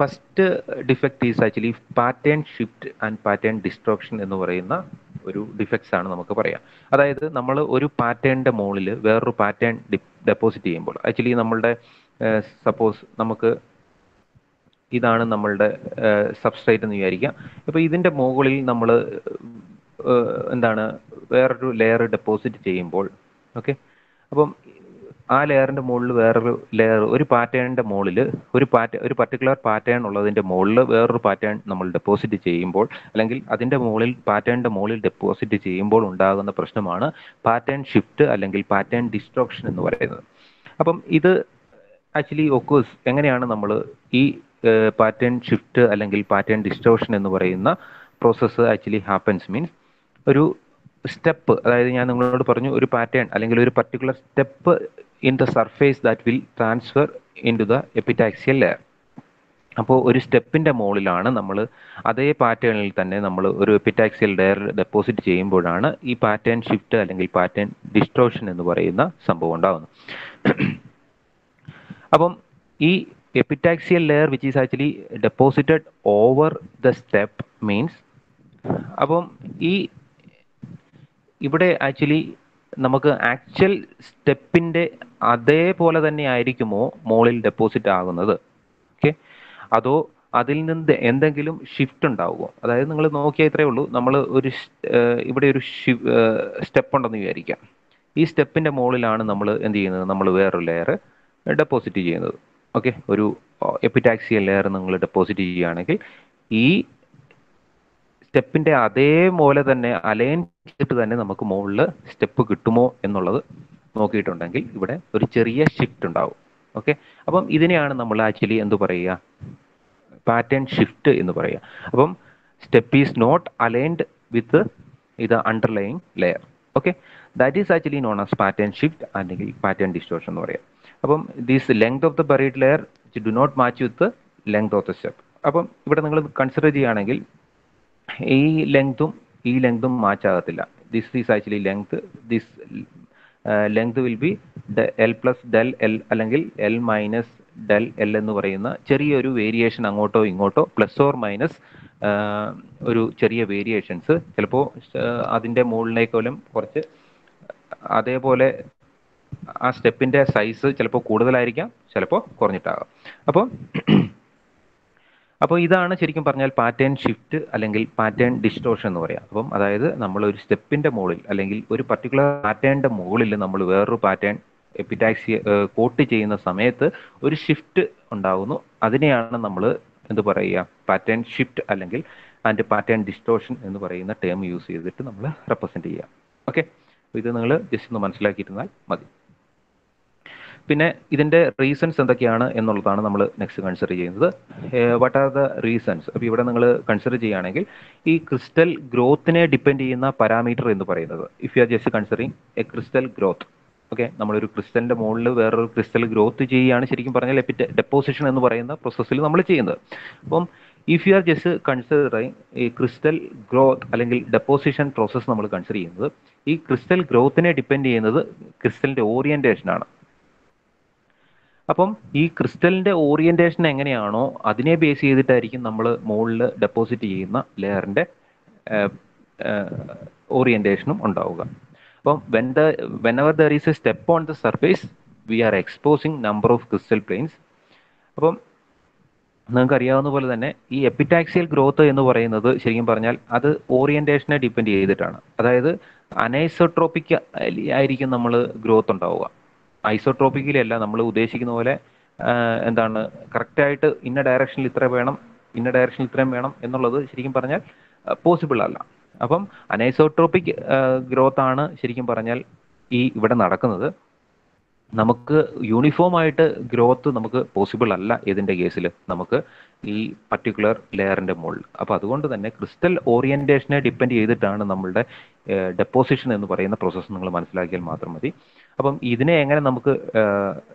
First defect is actually pattern shift and pattern distortion എന്ന് പറയുന്ന ഒരു ഡിഫക്ട്സ് ആണ് നമുക്ക് പറയാം. അതായത് നമ്മൾ ഒരു പാറ്റേണിന്റെ മുകളിൽ വേറൊരു പാറ്റേൺ ഡെപ്പോസിറ്റ് ചെയ്യുമ്പോൾ ആക്ച്വലി നമ്മളുടെ സപ്പോസ് നമുക്ക് ഇതാണ് നമ്മളുടെ സബ്സ്ട്രേറ്റ് എന്ന് വിചാരിക്കാം. അപ്പോൾ ഇതിന്റെ മുകളിൽ നമ്മൾ എന്താണ് വേറൊരു ലെയർ ഡെപ്പോസിറ്റ് ചെയ്യുമ്പോൾ, ഓക്കെ, അപ്പം ആ ലെയറിന്റെ മുകളിൽ വേറൊരു ലെയർ, ഒരു പാറ്റേണിന്റെ മുകളിൽ ഒരു പർട്ടിക്കുലർ പാറ്റേൺ ഉള്ളതിന്റെ മുകളിൽ വേറൊരു പാറ്റേൺ നമ്മൾ ഡെപ്പോസിറ്റ് ചെയ്യുമ്പോൾ, അല്ലെങ്കിൽ അതിന്റെ മുകളിൽ പാറ്റേണിന്റെ മുകളിൽ ഡെപ്പോസിറ്റ് ചെയ്യുമ്പോൾ ഉണ്ടാകുന്ന പ്രശ്നമാണ് പാറ്റേൺ ഷിഫ്റ്റ് അല്ലെങ്കിൽ പാറ്റേൺ ഡിസ്ട്രോക്ഷൻ എന്ന് പറയുന്നത്. അപ്പം ഇത് ആക്ച്വലി ഒക്കേഴ്സ് എങ്ങനെയാണ് നമ്മൾ ഈ പാറ്റേൺ ഷിഫ്റ്റ് അല്ലെങ്കിൽ പാറ്റേൺ ഡിസ്റ്റോർഷൻ എന്ന് പറയുന്ന പ്രോസസ്സ് ആക്ച്വലി ഹാപ്പൻസ് മീൻസ് ഒരു സ്റ്റെപ്പ്, അതായത് ഞാൻ നിങ്ങളോട് പറഞ്ഞു ഒരു പാറ്റേൺ അല്ലെങ്കിൽ ഒരു particular step in the surface that will transfer in to the epitaxial layer. അപ്പോൾ ഒരു സ്റ്റെപ്പിന്റെ മുകളിലാണ് നമ്മൾ അതേ പാറ്റേണിൽ തന്നെ നമ്മൾ ഒരു എപ്പിറ്റാക്സിയൽ ലെയർ ഡെപ്പോസിറ്റ് ചെയ്യുമ്പോഴാണ് ഈ പാറ്റേൺ ഷിഫ്റ്റ് അല്ലെങ്കിൽ പാറ്റേൺ ഡിസ്ട്രോഷൻ എന്ന് പറയുന്ന സംഭവം ഉണ്ടാകുന്നത്. അപ്പം ഈ epitaxial layer which is actually deposited over the step means, അപ്പം ഈ ഇവിടെ ആക്ച്വലി നമുക്ക് ആക്ച്വൽ സ്റ്റെപ്പിന്റെ അതേപോലെ തന്നെ ആയിരിക്കുമോ മുകളിൽ ഡെപ്പോസിറ്റ് ആകുന്നത്, ഓക്കെ, അതോ അതിൽ നിന്ന് എന്തെങ്കിലും ഷിഫ്റ്റ് ഉണ്ടാവുമോ? അതായത് നിങ്ങൾ നോക്കിയാൽ ഇത്രയേ ഉള്ളൂ, നമ്മൾ ഒരു ഇവിടെ ഒരു സ്റ്റെപ്പ് ഉണ്ടെന്ന് വിചാരിക്കാം. ഈ സ്റ്റെപ്പിന്റെ മുകളിലാണ് നമ്മൾ എന്ത് ചെയ്യുന്നത്, നമ്മൾ വേറൊരു ലെയർ ഡെപ്പോസിറ്റ് ചെയ്യുന്നത്. ഓക്കെ, ഒരു എപ്പിറ്റാക്സിയൽ ലെയർ നിങ്ങൾ ഡെപ്പോസിറ്റ് ചെയ്യുകയാണെങ്കിൽ ഈ സ്റ്റെപ്പിന്റെ അതേപോലെ തന്നെ അലൈൻ ചെയ്തിട്ട് തന്നെ നമുക്ക് മുകളിൽ സ്റ്റെപ്പ് കിട്ടുമോ എന്നുള്ളത് നോക്കിയിട്ടുണ്ടെങ്കിൽ ഇവിടെ ഒരു ചെറിയ ഷിഫ്റ്റ് ഉണ്ടാവും. ഓക്കെ, അപ്പം ഇതിനെയാണ് നമ്മൾ ആക്ച്വലി എന്ത് പറയുക, പാറ്റേൺ ഷിഫ്റ്റ് എന്ന് പറയുക. അപ്പം step is not aligned with ഇത് underline layer. Okay, that is actually known as pattern shift അല്ലെങ്കിൽ പാറ്റേൺ ഡിസ്റ്റോർഷൻ എന്ന് പറയാം. അപ്പം these length of the buried layer do not match with length of the step. അപ്പം ഇവിടെ നിങ്ങൾ consider ചെയ്യുകയാണെങ്കിൽ ഈ ലെങ്തും മാച്ച് ആകത്തില്ല. This is actually length, this length will be L plus del L അല്ലെങ്കിൽ എൽ മൈനസ് ഡെൽ എൽ എന്ന് പറയുന്ന ചെറിയൊരു വേരിയേഷൻ അങ്ങോട്ടോ ഇങ്ങോട്ടോ പ്ലസ് ഓർ മൈനസ് ഒരു ചെറിയ വേരിയേഷൻസ് ചിലപ്പോൾ അതിൻ്റെ മുകളിലേക്കോലും കുറച്ച് അതേപോലെ ആ സ്റ്റെപ്പിന്റെ സൈസ് ചിലപ്പോൾ കൂടുതലായിരിക്കാം, ചിലപ്പോൾ കുറഞ്ഞിട്ടാകാം. അപ്പോൾ ഇതാണ് ശരിക്കും പറഞ്ഞാൽ പാറ്റേൺ ഷിഫ്റ്റ് അല്ലെങ്കിൽ പാറ്റേൺ ഡിസ്റ്റോർഷൻ എന്ന് പറയാം. അപ്പം അതായത് നമ്മൾ ഒരു സ്റ്റെപ്പിന്റെ മുകളിൽ അല്ലെങ്കിൽ ഒരു പർട്ടിക്കുലർ പാറ്റേണിന്റെ മുകളിൽ നമ്മൾ വേറൊരു പാറ്റേൺ എപ്പിറ്റാക്സി കോട്ട് ചെയ്യുന്ന സമയത്ത് ഒരു ഷിഫ്റ്റ് ഉണ്ടാകുന്നു. അതിനെയാണ് നമ്മൾ എന്ത് പറയുക, പാറ്റേൺ ഷിഫ്റ്റ് അല്ലെങ്കിൽ ആൻഡ് പാറ്റേൺ ഡിസ്റ്റോർഷൻ എന്ന് പറയുന്ന ടേം യൂസ് ചെയ്തിട്ട് നമ്മൾ റെപ്രസെന്റ് ചെയ്യാം. ഓക്കെ, ഇത് നിങ്ങൾ ജസ്റ്റ് ഒന്ന് മനസ്സിലാക്കിയിരുന്നാൽ മതി. പിന്നെ ഇതിന്റെ റീസൺസ് എന്തൊക്കെയാണ് എന്നുള്ളതാണ് നമ്മൾ നെക്സ്റ്റ് കൺസിഡർ ചെയ്യുന്നത്. What are the reasons? അപ്പോൾ ഇവിടെ നിങ്ങൾ കൺസിഡർ ചെയ്യുകയാണെങ്കിൽ ഈ ക്രിസ്റ്റൽ ഗ്രോത്തിനെ ഡിപ്പെൻഡ് ചെയ്യുന്ന പാരാമീറ്റർ എന്ന് പറയുന്നത്, if you are just considering A crystal growth, okay, നമ്മളൊരു ക്രിസ്റ്റലിന്റെ മുകളിൽ വേറൊരു ക്രിസ്റ്റൽ ഗ്രോത്ത് ചെയ്യുകയാണ് ശരിക്കും പറഞ്ഞാൽ ഡെപ്പോസിഷൻ എന്ന് പറയുന്ന പ്രോസസ്സിൽ നമ്മൾ ചെയ്യുന്നത്. അപ്പം if you are just considering ഈ ക്രിസ്റ്റൽ ഗ്രോത്ത് അല്ലെങ്കിൽ ഡെപ്പോസിഷൻ പ്രോസസ്സ് നമ്മൾ കൺസിഡർ ചെയ്യുന്നത്, ഈ ക്രിസ്റ്റൽ ഗ്രോത്തിനെ ഡിപ്പെൻഡ് ചെയ്യുന്നത് ക്രിസ്റ്റലിന്റെ ഓറിയന്റേഷൻ ആണ്. അപ്പം ഈ ക്രിസ്റ്റലിന്റെ ഓറിയന്റേഷൻ എങ്ങനെയാണോ അതിനെ ബേസ് ചെയ്തിട്ടായിരിക്കും നമ്മൾ മുകളിൽ ഡെപ്പോസിറ്റ് ചെയ്യുന്ന ലെയറിന്റെ ഓറിയന്റേഷനും ഉണ്ടാവുക. അപ്പം whenever there is a step on the surface we are exposing number of crystal planes. അപ്പം നിങ്ങൾക്ക് അറിയാവുന്ന പോലെ തന്നെ ഈ എപ്പിറ്റാക്സിയൽ ഗ്രോത്ത് എന്ന് പറയുന്നത് ശരിക്കും പറഞ്ഞാൽ അത് ഓറിയന്റേഷനെ ഡിപ്പെൻഡ് ചെയ്തിട്ടാണ്. അതായത് അനൈസോട്രോപിക് ആയിരിക്കും നമ്മൾ ഗ്രോത്ത് ഉണ്ടാവുക. ഐസോട്രോപിക്കലല്ല നമ്മൾ ഉദ്ദേശിക്കുന്ന പോലെ എന്താണ് കറക്റ്റായിട്ട് ഇന്ന ഡയറക്ഷനിൽ ഇത്ര വേണം, ഇന്ന ഡയറക്ഷനിൽ ഇത്രയും വേണം എന്നുള്ളത് ശരിക്കും പറഞ്ഞാൽ പോസിബിൾ അല്ല. അപ്പം അനൈസോട്രോപിക് ഗ്രോത്ത് ആണ് ശരിക്കും പറഞ്ഞാൽ ഈ ഇവിടെ നടക്കുന്നത്. നമുക്ക് യൂണിഫോം ആയിട്ട് ഗ്രോത്ത് നമുക്ക് പോസിബിൾ അല്ല ഇതിന്റെ കേസിൽ, നമുക്ക് ഈ പർട്ടിക്കുലർ ലെയറിന്റെ മുകളിൽ. അപ്പോൾ അതുകൊണ്ട് തന്നെ ക്രിസ്റ്റൽ ഓറിയന്റേഷനെ ഡിപ്പെൻഡ് ചെയ്തിട്ടാണ് നമ്മളുടെ ഡെപ്പോസിഷൻ എന്ന് പറയുന്ന പ്രോസസ്സ് നിങ്ങൾ മനസ്സിലാക്കിയാൽ മാത്രം മതി. അപ്പം ഇതിനെ എങ്ങനെ നമുക്ക്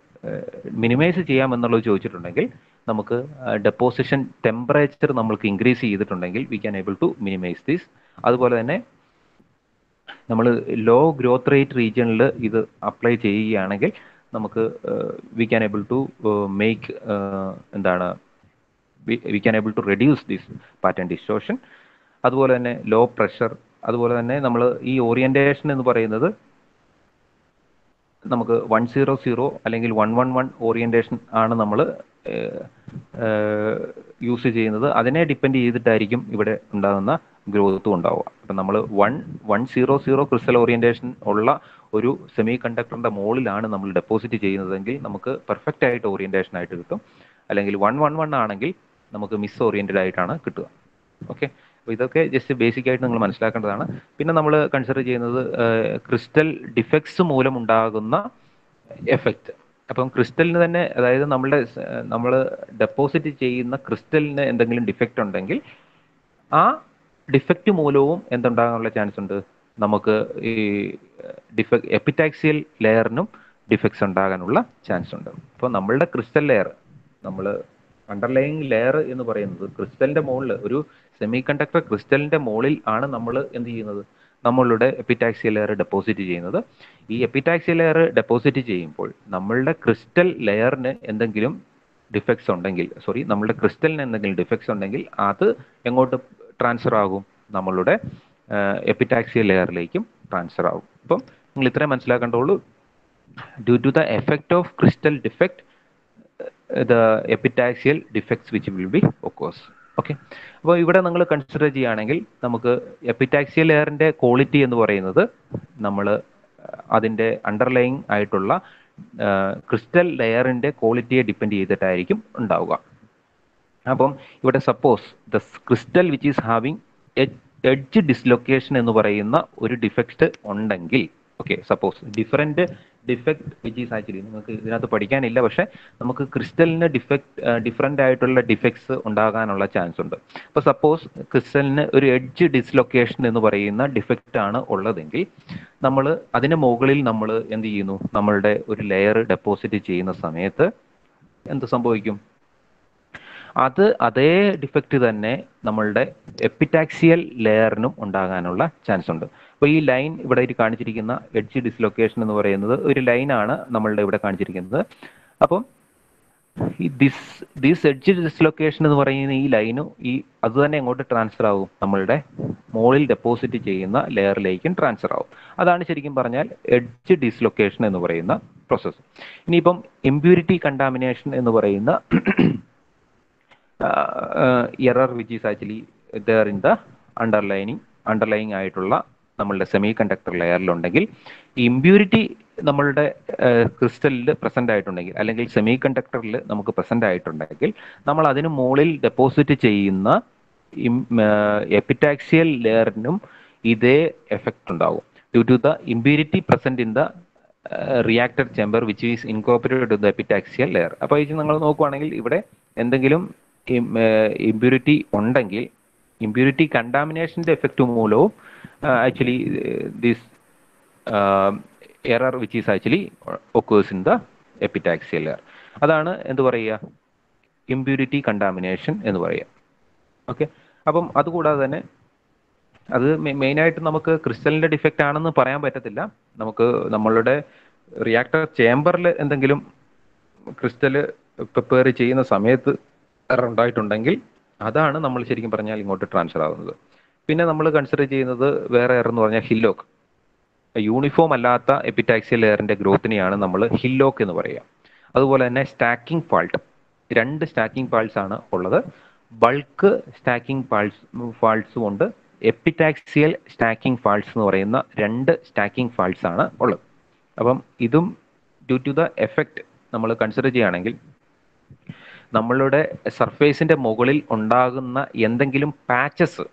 മിനിമൈസ് ചെയ്യാം എന്നുള്ളത് ചോദിച്ചിട്ടുണ്ടെങ്കിൽ നമുക്ക് ഡെപ്പോസിഷൻ ടെമ്പറേച്ചർ നമ്മൾക്ക് ഇൻക്രീസ് ചെയ്തിട്ടുണ്ടെങ്കിൽ we can able to minimise this. അതുപോലെ തന്നെ നമ്മൾ ലോ ഗ്രോത്ത് റേറ്റ് റീജിയണിൽ ഇത് അപ്ലൈ ചെയ്യുകയാണെങ്കിൽ നമുക്ക് we can able to make എന്താണ് we can able to reduce this pattern distortion. അതുപോലെ തന്നെ ലോ പ്രഷർ, അതുപോലെ തന്നെ നമ്മൾ ഈ ഓറിയന്റേഷൻ എന്ന് പറയുന്നത് നമുക്ക് 100 അല്ലെങ്കിൽ 111 ഓറിയന്റേഷൻ ആണ് നമ്മൾ യൂസ് ചെയ്യുന്നത്. അതിനെ ഡിപ്പെൻഡ് ചെയ്തിട്ടായിരിക്കും ഇവിടെ ഉണ്ടാകുന്ന ഗ്രോത്തും ഉണ്ടാവുക. അപ്പം നമ്മൾ 100 ക്രിസ്റ്റൽ ഓറിയന്റേഷൻ ഉള്ള ഒരു സെമി കണ്ടക്ടറിന്റെ മുകളിലാണ് നമ്മൾ ഡെപ്പോസിറ്റ് ചെയ്യുന്നതെങ്കിൽ നമുക്ക് പെർഫെക്റ്റ് ആയിട്ട് ഓറിയന്റേഷൻ ആയിട്ട് കിട്ടും. അല്ലെങ്കിൽ 111 ആണെങ്കിൽ നമുക്ക് മിസ് ഓറിയന്റഡ് ആയിട്ടാണ് കിട്ടുക. ഓക്കെ, അപ്പോൾ ഇതൊക്കെ ജസ്റ്റ് ബേസിക് ആയിട്ട് നിങ്ങൾ മനസ്സിലാക്കേണ്ടതാണ്. പിന്നെ നമ്മൾ കൺസിഡർ ചെയ്യുന്നത് ക്രിസ്റ്റൽ ഡിഫക്ട്സ് മൂലം ഉണ്ടാകുന്ന എഫക്റ്റ്. അപ്പം ക്രിസ്റ്റലിന് തന്നെ, അതായത് നമ്മൾ ഡെപ്പോസിറ്റ് ചെയ്യുന്ന ക്രിസ്റ്റലിന് എന്തെങ്കിലും ഡിഫക്റ്റ് ഉണ്ടെങ്കിൽ ആ ഡിഫക്റ്റ് മൂലവും എന്തുണ്ടാകാനുള്ള ചാൻസ് ഉണ്ട്, നമുക്ക് ഈ എപ്പിറ്റാക്സിയൽ ലെയറിനും ഡിഫക്ട്സ് ഉണ്ടാകാനുള്ള ചാൻസ് ഉണ്ട്. അപ്പോൾ നമ്മളുടെ ക്രിസ്റ്റൽ ലെയർ, നമ്മൾ അണ്ടർലൈങ് ലെയർ എന്ന് പറയുന്നത് ക്രിസ്റ്റലിന്റെ മുകളിൽ, ഒരു സെമി കണ്ടക്ടർ ക്രിസ്റ്റലിന്റെ മുകളിൽ ആണ് നമ്മൾ എന്ത് ചെയ്യുന്നത്, നമ്മളുടെ എപ്പിറ്റാക്സിയൽ ലെയർ ഡെപ്പോസിറ്റ് ചെയ്യുന്നത്. ഈ എപ്പിറ്റാക്സിയൽ ലെയർ ഡെപ്പോസിറ്റ് ചെയ്യുമ്പോൾ നമ്മളുടെ ക്രിസ്റ്റൽ ലെയറിന് എന്തെങ്കിലും ഡിഫക്ട്സ് ഉണ്ടെങ്കിൽ, നമ്മളുടെ ക്രിസ്റ്റലിന് എന്തെങ്കിലും ഡിഫക്ട്സ് ഉണ്ടെങ്കിൽ അത് എങ്ങോട്ട് ട്രാൻസ്ഫർ ആകും, നമ്മളുടെ എപ്പിറ്റാക്സിയൽ ലെയറിലേക്കും ട്രാൻസ്ഫർ ആകും. അപ്പം നിങ്ങൾ ഇത്രയും മനസ്സിലാക്കേണ്ടുള്ളൂ. Due to the effect of crystal defect the epitaxial defects which will be occurs. Okay, അപ്പോൾ ഇവിടെ നിങ്ങൾ കൺസിഡർ ചെയ്യുകയാണെങ്കിൽ നമുക്ക് എപ്പിറ്റാക്സിയൽ ലെയറിന്റെ ക്വാളിറ്റി എന്ന് പറയുന്നത് നമ്മൾ അതിൻ്റെ അണ്ടർലൈങ് ആയിട്ടുള്ള ക്രിസ്റ്റൽ ലെയറിന്റെ ക്വാളിറ്റിയെ ഡിപ്പെൻഡ് ചെയ്തിട്ടായിരിക്കും ഉണ്ടാവുക. അപ്പം ഇവിടെ suppose the crystal which is having edge dislocation എന്ന് പറയുന്ന ഒരു ഡിഫക്റ്റ് ഉണ്ടെങ്കിൽ, okay, suppose different defect which is actually നമുക്ക് ഇതിനകത്ത് പഠിക്കാനില്ല, പക്ഷെ നമുക്ക് ക്രിസ്റ്റലിന് ഡിഫറെൻ്റ് ആയിട്ടുള്ള ഡിഫക്ട്സ് ഉണ്ടാകാനുള്ള ചാൻസ് ഉണ്ട്. അപ്പോൾ സപ്പോസ് ക്രിസ്റ്റലിന് ഒരു എഡ്ജ് ഡിസ്ലൊക്കേഷൻ എന്ന് പറയുന്ന ഡിഫക്റ്റ് ആണ് ഉള്ളതെങ്കിൽ നമ്മൾ അതിന് മുകളിൽ നമ്മൾ എന്ത് ചെയ്യുന്നു, നമ്മളുടെ ഒരു ലെയർ ഡെപ്പോസിറ്റ് ചെയ്യുന്ന സമയത്ത് എന്ത് സംഭവിക്കും, അതേ ഡിഫക്റ്റ് തന്നെ നമ്മളുടെ എപ്പിറ്റാക്സിയൽ ലെയറിനും ഉണ്ടാകാനുള്ള ചാൻസ് ഉണ്ട്. അപ്പോൾ ഈ ലൈൻ ഇവിടെ കാണിച്ചിരിക്കുന്ന എഡ്ജ് ഡിസ്ലൊക്കേഷൻ എന്ന് പറയുന്നത് ഒരു ലൈനാണ് നമ്മളുടെ ഇവിടെ കാണിച്ചിരിക്കുന്നത്. അപ്പം ഈ ദിസ് എഡ്ജ് ഡിസ്ലൊക്കേഷൻ എന്ന് പറയുന്ന ഈ ലൈനും അത് തന്നെ എങ്ങോട്ട് ട്രാൻസ്ഫർ ആവും, നമ്മളുടെ മുകളിൽ ഡെപ്പോസിറ്റ് ചെയ്യുന്ന ലെയറിലേക്കും ട്രാൻസ്ഫർ ആവും. അതാണ് ശരിക്കും പറഞ്ഞാൽ എഡ്ജ് ഡിസ്ലൊക്കേഷൻ എന്ന് പറയുന്ന പ്രോസസ്സ്. ഇനിയിപ്പം ഇംപ്യൂരിറ്റി കണ്ടാമിനേഷൻ എന്ന് പറയുന്ന error which is actually there in the underlying ആയിട്ടുള്ള നമ്മളുടെ സെമി കണ്ടക്ടർ ലെയറിലുണ്ടെങ്കിൽ, ഈ ഇമ്പ്യൂരിറ്റി നമ്മളുടെ ക്രിസ്റ്റലിൽ പ്രസന്റ് ആയിട്ടുണ്ടെങ്കിൽ അല്ലെങ്കിൽ സെമി കണ്ടക്ടറിൽ നമുക്ക് പ്രസന്റ് ആയിട്ടുണ്ടെങ്കിൽ നമ്മൾ അതിന് മുകളിൽ ഡെപ്പോസിറ്റ് ചെയ്യുന്ന എപ്പിറ്റാക്സിയൽ ലെയറിനും ഇതേ എഫക്റ്റ് ഉണ്ടാവും. Due to the impurity present in the reactor chamber which is incorporated to the epitaxial layer. അപ്പോൾ ഇത് നിങ്ങൾ നോക്കുവാണെങ്കിൽ ഇവിടെ എന്തെങ്കിലും ഇമ്പ്യൂരിറ്റി ഉണ്ടെങ്കിൽ ഇമ്പ്യൂരിറ്റി കണ്ടാമിനേഷന്റെ എഫക്റ്റ് മൂലവും actually this error which is actually occurs in the epitaxial layer. അതാണ് എന്ത് പറയുക, ഇമ്പ്യൂരിറ്റി കണ്ടാമിനേഷൻ എന്ന് പറയുക. ഓക്കെ, അപ്പം അതുകൂടാതെ തന്നെ അത് മെയിനായിട്ട് നമുക്ക് ക്രിസ്റ്റലിന്റെ ഡിഫക്റ്റ് ആണെന്ന് പറയാൻ പറ്റത്തില്ല. നമുക്ക് നമ്മളുടെ റിയാക്ടർ ചേമ്പറിൽ എന്തെങ്കിലും ക്രിസ്റ്റല് പ്രിപ്പയർ ചെയ്യുന്ന സമയത്ത് എറർ ഉണ്ടായിട്ടുണ്ടെങ്കിൽ അതാണ് നമ്മൾ ശരിക്കും പറഞ്ഞാൽ ഇങ്ങോട്ട് ട്രാൻസ്ഫർ ആവുന്നത്. പിന്നെ നമ്മൾ കൺസിഡർ ചെയ്യുന്നത് വേറെ എറർ എന്ന് പറഞ്ഞാൽ ഹില്ലോക്ക്. യൂണിഫോം അല്ലാത്ത എപ്പിറ്റാക്സിയൽ ലെയറിന്റെ ഗ്രോത്തിനെയാണ് നമ്മൾ ഹില്ലോക്ക് എന്ന് പറയുക. അതുപോലെ തന്നെ സ്റ്റാക്കിംഗ് ഫാൾട്ട്, 2 സ്റ്റാക്കിംഗ് ഫാൾട്ട്സ് ആണ് ഉള്ളത്. ബൾക്ക് സ്റ്റാക്കിംഗ് ഫാൾട്ട്സും ഉണ്ട്, എപ്പിറ്റാക്സിയൽ സ്റ്റാക്കിംഗ് ഫാൾട്ട്സ് എന്ന് പറയുന്ന 2 സ്റ്റാക്കിംഗ് ഫാൾട്ട്സ് ആണ് ഉള്ളത്. അപ്പം ഇതും ഡ്യൂ ടു ദ എഫക്റ്റ് നമ്മൾ കൺസിഡർ ചെയ്യുകയാണെങ്കിൽ നമ്മളുടെ സർഫേസിന്റെ മുകളിൽ ഉണ്ടാകുന്ന എന്തെങ്കിലും പാച്ചസ്,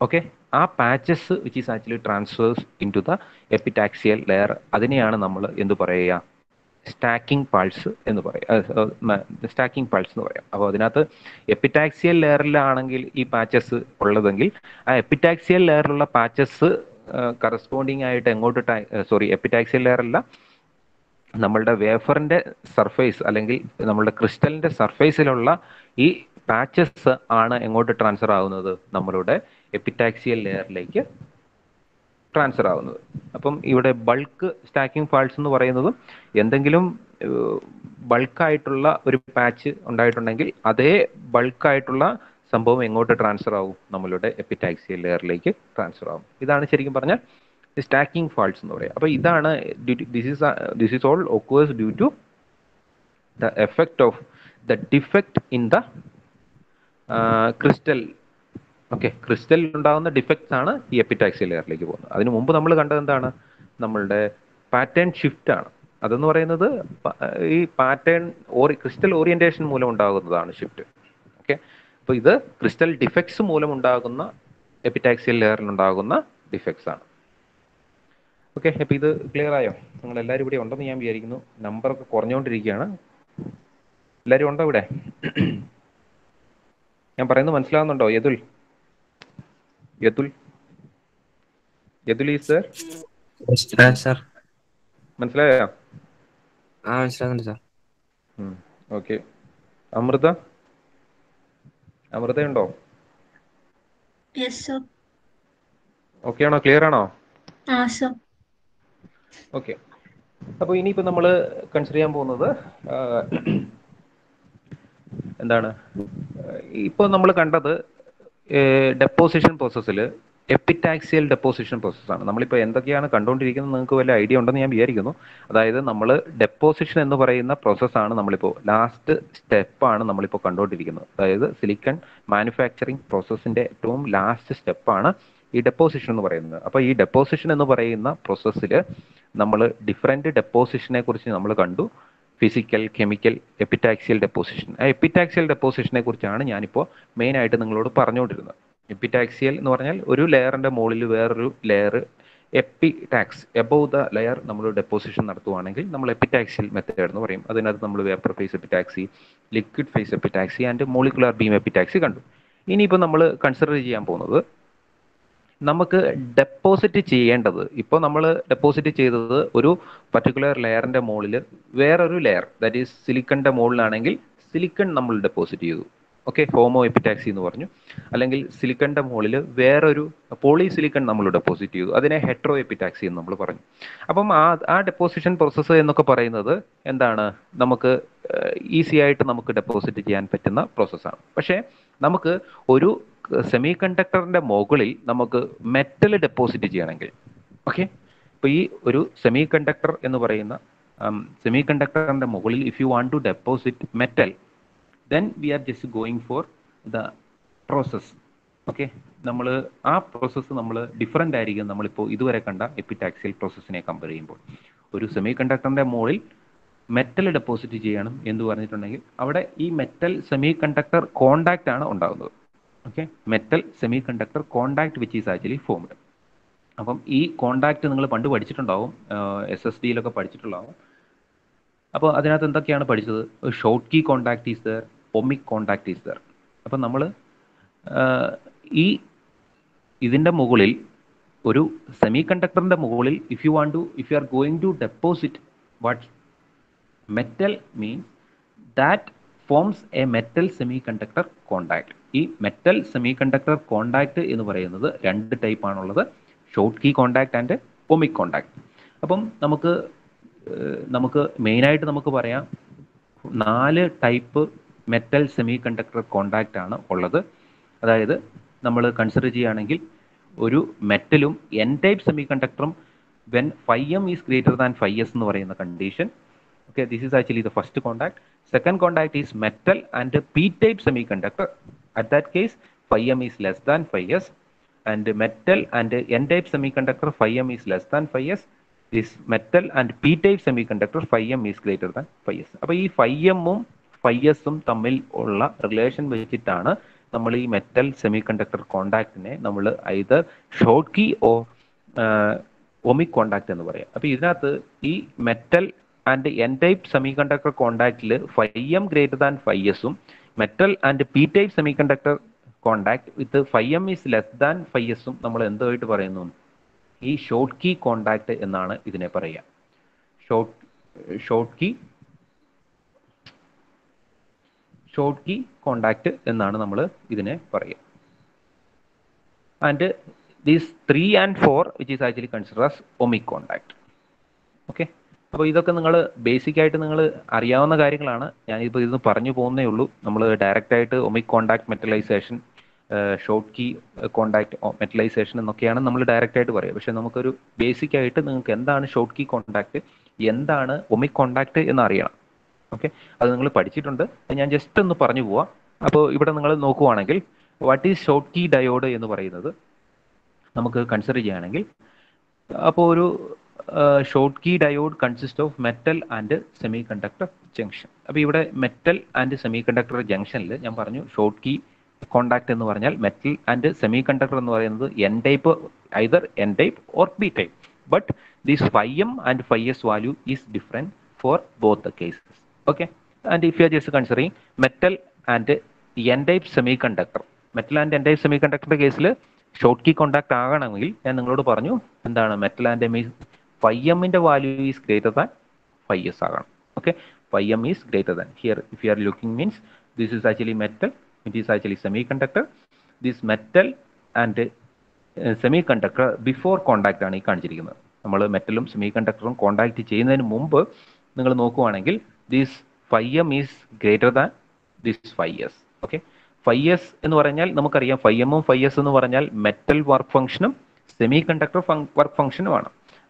ഓക്കെ, ആ patches which is actually transfers in to the epitaxial layer, അതിനെയാണ് നമ്മൾ എന്ത് പറയുക, സ്റ്റാക്കിംഗ് പാൾസ് എന്ന് സ്റ്റാക്കിംഗ് പാൾസ് എന്ന് പറയാം. അപ്പോൾ അതിനകത്ത് എപ്പിറ്റാക്സിയൽ ലെയറിലാണെങ്കിൽ ഈ പാച്ചസ് ഉള്ളതെങ്കിൽ ആ എപ്പിറ്റാക്സിയൽ ലെയറിലുള്ള പാച്ചസ് കറസ്പോണ്ടിങ് ആയിട്ട് എങ്ങോട്ട് എപ്പിറ്റാക്സിയൽ ലെയറല്ല, നമ്മളുടെ വേഫറിന്റെ സർഫേസ് അല്ലെങ്കിൽ നമ്മളുടെ ക്രിസ്റ്റലിന്റെ സർഫേസിലുള്ള ഈ പാച്ചസ് ആണ് എങ്ങോട്ട് ട്രാൻസ്ഫർ ആവുന്നത്, നമ്മളുടെ എപ്പിറ്റാക്സിയൽ ലെയറിലേക്ക് ട്രാൻസ്ഫർ ആവുന്നത്. അപ്പം ഇവിടെ ബൾക്ക് സ്റ്റാക്കിംഗ് ഫാൾട്ട്സ് എന്ന് പറയുന്നതും എന്തെങ്കിലും ബൾക്കായിട്ടുള്ള ഒരു പാച്ച് ഉണ്ടായിട്ടുണ്ടെങ്കിൽ അതേ ബൾക്കായിട്ടുള്ള സംഭവം എങ്ങോട്ട് ട്രാൻസ്ഫർ ആവും? നമ്മളുടെ എപ്പിടാക്സിയൽ ലെയറിലേക്ക് ട്രാൻസ്ഫർ ആവും. ഇതാണ് ശരിക്കും പറഞ്ഞാൽ സ്റ്റാക്കിംഗ് ഫാൾട്ട്സ് എന്ന് പറയുക. അപ്പോൾ ഇതാണ് this is all occurs due to the effect of the defect in the crystal. Okay, ക്രിസ്റ്റലിൽ ഉണ്ടാകുന്ന ഡിഫക്ട്സ് ആണ് ഈ എപ്പിടാക്സിയൽ ലെയറിലേക്ക് പോകുന്നത്. അതിനു മുമ്പ് നമ്മൾ കണ്ടത് എന്താണ്? നമ്മളുടെ പാറ്റേൺ ഷിഫ്റ്റ് ആണ്. അതെന്ന് പറയുന്നത് ഈ പാറ്റേൺ ക്രിസ്റ്റൽ ഓറിയന്റേഷൻ മൂലം ഉണ്ടാകുന്നതാണ് ഷിഫ്റ്റ്. ഓക്കെ, അപ്പോൾ ഇത് ക്രിസ്റ്റൽ ഡിഫക്ട്സ് മൂലം ഉണ്ടാകുന്ന എപ്പിടാക്സിയൽ ലെയറിൽ ഉണ്ടാകുന്ന ഡിഫക്ട്സ് ആണ്. ഓക്കെ, അപ്പോൾ ഇത് ക്ലിയർ ആയോ? നിങ്ങൾ എല്ലാവരും ഇവിടെ ഉണ്ടെന്ന് ഞാൻ വിചാരിക്കുന്നു. നമ്പറൊക്കെ കുറഞ്ഞുകൊണ്ടിരിക്കുകയാണ്. എല്ലാവരും ഉണ്ടോ ഇവിടെ? ഞാൻ പറയുന്നത് മനസ്സിലാവുന്നുണ്ടോ? Yadul is sir. മനസ്സിലായോ? മനസ്സിലാവുന്നുണ്ട് സാർ. ഓക്കെ, അമൃതയുണ്ടോ? ഓക്കെ ആണോ? ക്ലിയർ ആണോ? ഓക്കെ, അപ്പോൾ ഇനിയിപ്പോൾ നമ്മൾ കൺസിഡർ ചെയ്യാൻ പോകുന്നത് എന്താണ്? ഇപ്പോൾ നമ്മൾ കണ്ടത് ഡെപ്പോസിഷൻ പ്രോസസ്സിൽ എപ്പിടാക്സിയൽ ഡെപ്പോസിഷൻ പ്രോസസ്സാണ്. നമ്മളിപ്പോൾ എന്തൊക്കെയാണ് കണ്ടുകൊണ്ടിരിക്കുന്നത് നിങ്ങൾക്ക് വല്ല ഐഡിയ ഉണ്ടെന്ന് ഞാൻ വിചാരിക്കുന്നു. അതായത് നമ്മൾ ഡെപ്പോസിഷൻ എന്ന് പറയുന്ന പ്രോസസ്സാണ് നമ്മളിപ്പോൾ ലാസ്റ്റ് സ്റ്റെപ്പാണ് നമ്മളിപ്പോൾ കണ്ടുകൊണ്ടിരിക്കുന്നത്. അതായത് സിലിക്കൺ മാനുഫാക്ചറിങ് പ്രോസസ്സിൻ്റെ ഏറ്റവും ലാസ്റ്റ് സ്റ്റെപ്പാണ് ഈ ഡെപ്പോസിഷൻ എന്ന് പറയുന്നത്. അപ്പോൾ ഈ ഡെപ്പോസിഷൻ എന്ന് പറയുന്ന പ്രോസസ്സിൽ നമ്മൾ ഡിഫറെൻറ്റ് ഡെപ്പോസിഷനെ കുറിച്ച് നമ്മൾ കണ്ടു. Physical, chemical, epitaxial deposition. ആ എപ്പിടാക്സിയൽ ഡെപ്പോസിഷനെ കുറിച്ചാണ് ഞാനിപ്പോൾ മെയിനായിട്ട് നിങ്ങളോട് പറഞ്ഞുകൊണ്ടിരുന്നത്. എപ്പിടാക്സിയൽ എന്ന് പറഞ്ഞാൽ ഒരു ലെയറിൻ്റെ മുകളിൽ വേറൊരു ലെയർ എപ്പിടാക്സ് എബോവ് ദ ലെയർ നമ്മൾ ഡെപ്പോസിഷൻ നടത്തുവാണെങ്കിൽ നമ്മൾ എപ്പിടാക്സിയൽ മെത്തേഡ് എന്ന് പറയും. അതിനകത്ത് നമ്മൾ vapour face എപ്പിടാക്സി, liquid face എപ്പിടാക്സി and molecular beam എപ്പിടാക്സി കണ്ടു. ഇനിയിപ്പോൾ നമ്മൾ കൺസിഡർ ചെയ്യാൻ പോകുന്നത് നമുക്ക് ഡെപ്പോസിറ്റ് ചെയ്യേണ്ടത്, ഇപ്പോൾ നമ്മൾ ഡെപ്പോസിറ്റ് ചെയ്തത് ഒരു പർട്ടിക്കുലർ ലെയറിൻ്റെ മുകളിൽ വേറൊരു ലെയർ, ദാറ്റ് ഈസ് സിലിക്കണിൻ്റെ മുകളിലാണെങ്കിൽ സിലിക്കൺ നമ്മൾ ഡെപ്പോസിറ്റ് ചെയ്തു. ഓക്കെ, ഹോമോ എപ്പിടാക്സി എന്ന് പറഞ്ഞു. അല്ലെങ്കിൽ സിലിക്കണിൻ്റെ മുകളിൽ വേറൊരു പോളി സിലിക്കൺ നമ്മൾ ഡെപ്പോസിറ്റ് ചെയ്തു. അതിനെ ഹെട്രോ എപ്പിടാക്സി എന്ന് നമ്മൾ പറഞ്ഞു. അപ്പം ആ ഡെപ്പോസിഷൻ പ്രോസസ്സ് എന്നൊക്കെ പറയുന്നത് എന്താണ്? നമുക്ക് ഈസി ആയിട്ട് നമുക്ക് ഡെപ്പോസിറ്റ് ചെയ്യാൻ പറ്റുന്ന പ്രോസസ്സാണ്. പക്ഷേ നമുക്ക് ഒരു സെമി കണ്ടക്ടറിൻ്റെ മുകളിൽ നമുക്ക് മെറ്റൽ ഡെപ്പോസിറ്റ് ചെയ്യണമെങ്കിൽ, ഓക്കെ, ഇപ്പോൾ ഈ ഒരു സെമി കണ്ടക്ടർ എന്ന് പറയുന്ന സെമി കണ്ടക്ടറിൻ്റെ മുകളിൽ if you want to deposit metal, then we are just going for the process. Okay, നമ്മൾ ആ പ്രോസസ്സ് നമ്മൾ ഡിഫറെൻ്റ് ആയിരിക്കും നമ്മളിപ്പോൾ ഇതുവരെ കണ്ട എപ്പിടാക്സിയൽ പ്രോസസ്സിനെ കമ്പയർ ചെയ്യുമ്പോൾ. ഒരു സെമി കണ്ടക്ടറിൻ്റെ മുകളിൽ മെറ്റൽ ഡെപ്പോസിറ്റ് ചെയ്യണം എന്ന് പറഞ്ഞിട്ടുണ്ടെങ്കിൽ അവിടെ ഈ മെറ്റൽ സെമി കണ്ടക്ടർ കോണ്ടാക്റ്റ് ആണ് ഉണ്ടാകുന്നത്. Okay, metal semi conductor contact which is actually formed. അപ്പം ഈ കോണ്ടാക്റ്റ് നിങ്ങൾ പണ്ട് പഠിച്ചിട്ടുണ്ടാവും, SSDയിലൊക്കെ പഠിച്ചിട്ടുണ്ടാവും. അപ്പോൾ അതിനകത്ത് എന്തൊക്കെയാണ് പഠിച്ചത്? Schottky contact is there, ohmic contact is there. അപ്പം നമ്മൾ ഇതിൻ്റെ മുകളിൽ ഒരു സെമി കണ്ടക്ടറിൻ്റെ മുകളിൽ if you are going to deposit what metal means that forms a metal semi conductor contact. ഈ മെറ്റൽ സെമി കണ്ടക്ടർ കോണ്ടാക്ട് എന്ന് പറയുന്നത് രണ്ട് ടൈപ്പാണുള്ളത്, Schottky contact and ohmic contact. അപ്പം നമുക്ക് മെയിനായിട്ട് നമുക്ക് പറയാം 4 type metal semi conductor contact ആണ് ഉള്ളത്. അതായത് നമ്മൾ കൺസിഡർ ചെയ്യുകയാണെങ്കിൽ ഒരു മെറ്റലും എൻ ടൈപ്പ് സെമി കണ്ടക്ടറും when 5m is greater than 5s എന്ന് പറയുന്ന condition. Okay, this is actually the first contact. Second contact is metal and P type semiconductor. At that case 5m is less than 5s, and metal and N type semiconductor 5m is less than 5s. this metal and p-type semiconductor 5m is greater than 5s. അപ്പോൾ ഈ 5m-ഉം 5s-ഉം തമ്മിൽ ഉള്ള relation വെച്ചിട്ടാണ് നമ്മൾ ഈ metal semi conductor കോണ്ടാക്റ്റിനെ നമ്മൾ either Schottky or ohmic contact എന്ന് പറയാം. അപ്പോൾ ഇതിനകത്ത് ഈ metal and N type semiconductor കോണ്ടാക്റ്റിൽ 5m ഗ്രേറ്റർ ദാൻ 5s-ഉം metal and p-type semi conductor contact with 5m is less than 5s-ഉം നമ്മൾ എന്തുമായിട്ട് പറയുന്നു? ഈ ഷോർട്ട് കീ കോണ്ടാക്ട് എന്നാണ് ഇതിനെ പറയുക. ഷോർട്ട് കീ കോണ്ടാക്ട് എന്നാണ് നമ്മൾ ഇതിനെ പറയുക. And these 3 and 4 which is actually consider as ohmic contact. Okay, അപ്പോൾ ഇതൊക്കെ നിങ്ങൾ ബേസിക് ആയിട്ട് നിങ്ങൾ അറിയാവുന്ന കാര്യങ്ങളാണ്. ഞാനിപ്പോൾ ഇതൊന്ന് പറഞ്ഞു പോകുന്നേ ഉള്ളൂ. നമ്മൾ ഡയറക്റ്റ് ആയിട്ട് ഒമിക് contact metallisation, short key contact metallisation എന്നൊക്കെയാണ് നമ്മൾ ഡയറക്റ്റ് ആയിട്ട് പറയുക. പക്ഷെ നമുക്കൊരു ബേസിക് ആയിട്ട് നിങ്ങൾക്ക് എന്താണ് ഷോർട്ട് കീ കോണ്ടാക്ട്, എന്താണ് ഒമിക് കോണ്ടാക്ട് എന്ന് അറിയണം. ഓക്കെ, അത് നിങ്ങൾ പഠിച്ചിട്ടുണ്ട്. ഞാൻ ജസ്റ്റ് ഒന്ന് പറഞ്ഞു പോവാം. അപ്പോൾ ഇവിടെ നിങ്ങൾ നോക്കുവാണെങ്കിൽ what is Schottky diode എന്ന് പറയുന്നത് നമുക്ക് കൺസിഡർ ചെയ്യുകയാണെങ്കിൽ, അപ്പോൾ ഒരു Schottky diode consist of metal and semi conductor junction. അപ്പോൾ ഇവിടെ മെറ്റൽ ആൻഡ് സെമി കണ്ടക്ടർ ജംഗ്ഷനിൽ ഞാൻ പറഞ്ഞു ഷോർട്ട് കീ കോണ്ടാക്ട് എന്ന് പറഞ്ഞാൽ മെറ്റൽ ആൻഡ് സെമി കണ്ടക്ടർ എന്ന് പറയുന്നത് N type, either N type or P type. But this φm and φs value is different for both the cases. Okay, and if you are just considering metal and n type semiconductor, metal and n type semiconductor കേസിൽ short key contact ആകണമെങ്കിൽ ഞാൻ നിങ്ങളോട് പറഞ്ഞു എന്താണ് metal and φm ന്റെ value is greater than φs ആകണം. Okay, φm is greater than, here if you are looking means this is actually metal, it is actually semi conductor. This metal and semi conductor before contact ആണ് ഈ കാണിച്ചിരിക്കുന്നത്. നമ്മൾ മെറ്റലും semi കണ്ടക്ടറും contact ചെയ്യുന്നതിന് മുമ്പ് നിങ്ങൾ നോക്കുവാണെങ്കിൽ this φm is greater than this φs. Okay, φs എന്ന് പറഞ്ഞാൽ നമുക്കറിയാം φm ഉം φs എന്ന് പറഞ്ഞാൽ മെറ്റൽ വർക്ക് ഫംഗ്ഷനും സെമി കണ്ടക്ടർ വർക്ക് ഫംഗ്ഷനുമാണ്.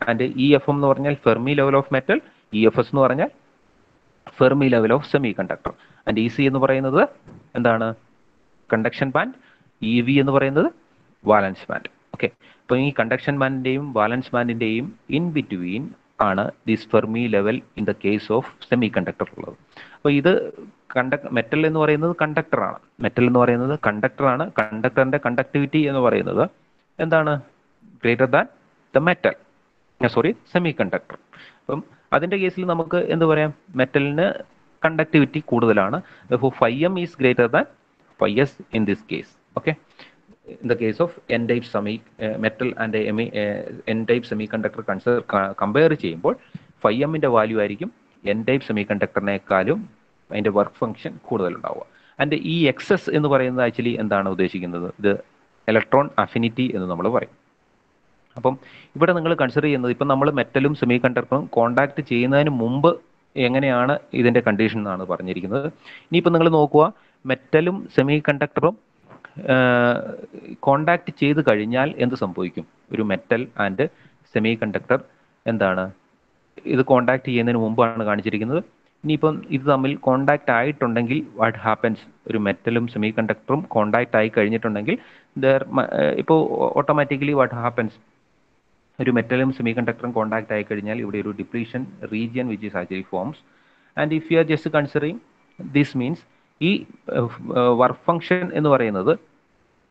ആൻഡ് EFM എന്ന് പറഞ്ഞാൽ Fermi level of metal, EFS എന്ന് പറഞ്ഞാൽ Fermi level of semi conductor. And EC എന്ന് പറയുന്നത് എന്താണ്? Conduction band. EV എന്ന് പറയുന്നത് വാലൻസ് ബാൻഡ്. ഓക്കെ, അപ്പോൾ ഈ കണ്ടക്ഷൻ ബാൻഡിന്റെയും വാലൻസ് ബാൻഡിന്റെയും ഇൻ ബിറ്റ്വീൻ ആണ് this Fermi level in the case of semi conductor ഉള്ളത്. അപ്പോൾ ഇത് മെറ്റൽ എന്ന് പറയുന്നത് കണ്ടക്ടറാണ്. മെറ്റൽ എന്ന് പറയുന്നത് കണ്ടക്ടറാണ്. കണ്ടക്ടറിന്റെ കണ്ടക്ടിവിറ്റി എന്ന് പറയുന്നത് എന്താണ്? Greater than the metal, sorry semi conductor. അപ്പം അതിന്റെ കേസിൽ നമുക്ക് എന്ത് പറയാം? മെറ്റലിന് കണ്ടക്ടിവിറ്റി കൂടുതലാണ്. φm is greater than φs in this case. Okay, in the case of n-type metal and n-type semiconductor compare ചെയ്യുമ്പോൾ φm ന്റെ വാല്യൂ ആയിരിക്കും n-type സെമികണ്ടക്ടറിനേക്കാളും അതിന്റെ വർക്ക് ഫംഗ്ഷൻ കൂടുതലുണ്ടാവുക. ആൻഡ് ഈ എക്സസ് എന്ന് പറയുന്നത് ആക്ച്വലി എന്താണ് ഉദ്ദേശിക്കുന്നത്? ഇത് ഇലക്ട്രോൺ അഫിനിറ്റി എന്ന് നമ്മൾ പറയും. അപ്പം ഇവിടെ നിങ്ങൾ കൺസിഡർ ചെയ്യുന്നത് ഇപ്പം നമ്മൾ മെറ്റലും സെമി കണ്ടക്ടറും കോണ്ടാക്ട് ചെയ്യുന്നതിന് മുമ്പ് എങ്ങനെയാണ് ഇതിന്റെ കണ്ടീഷൻ എന്നാണ് പറഞ്ഞിരിക്കുന്നത്. ഇനിയിപ്പോൾ നിങ്ങൾ നോക്കുക, മെറ്റലും സെമി കണ്ടക്ടറും കോണ്ടാക്ട് ചെയ്ത് കഴിഞ്ഞാൽ എന്ത് സംഭവിക്കും? ഒരു മെറ്റൽ ആൻഡ് സെമി കണ്ടക്ടർ എന്താണ്? ഇത് കോണ്ടാക്ട് ചെയ്യുന്നതിന് മുമ്പാണ് കാണിച്ചിരിക്കുന്നത്. ഇനിയിപ്പം ഇത് തമ്മിൽ കോണ്ടാക്ട് ആയിട്ടുണ്ടെങ്കിൽ വാട്ട് ഹാപ്പൻസ്? ഒരു മെറ്റലും സെമി കണ്ടക്ടറും കോണ്ടാക്ട് ആയി കഴിഞ്ഞിട്ടുണ്ടെങ്കിൽ ഇപ്പോൾ ഓട്ടോമാറ്റിക്കലി വാട്ട് ഹാപ്പൻസ്? ഒരു മെറ്റലും സെമി കണ്ടക്ടറും കോണ്ടാക്ട് ആയി കഴിഞ്ഞാൽ ഇവിടെ ഒരു depletion region which is actually forms. And if you are just considering this means ഈ വർക്ക് ഫംഗ്ഷൻ എന്ന് പറയുന്നത്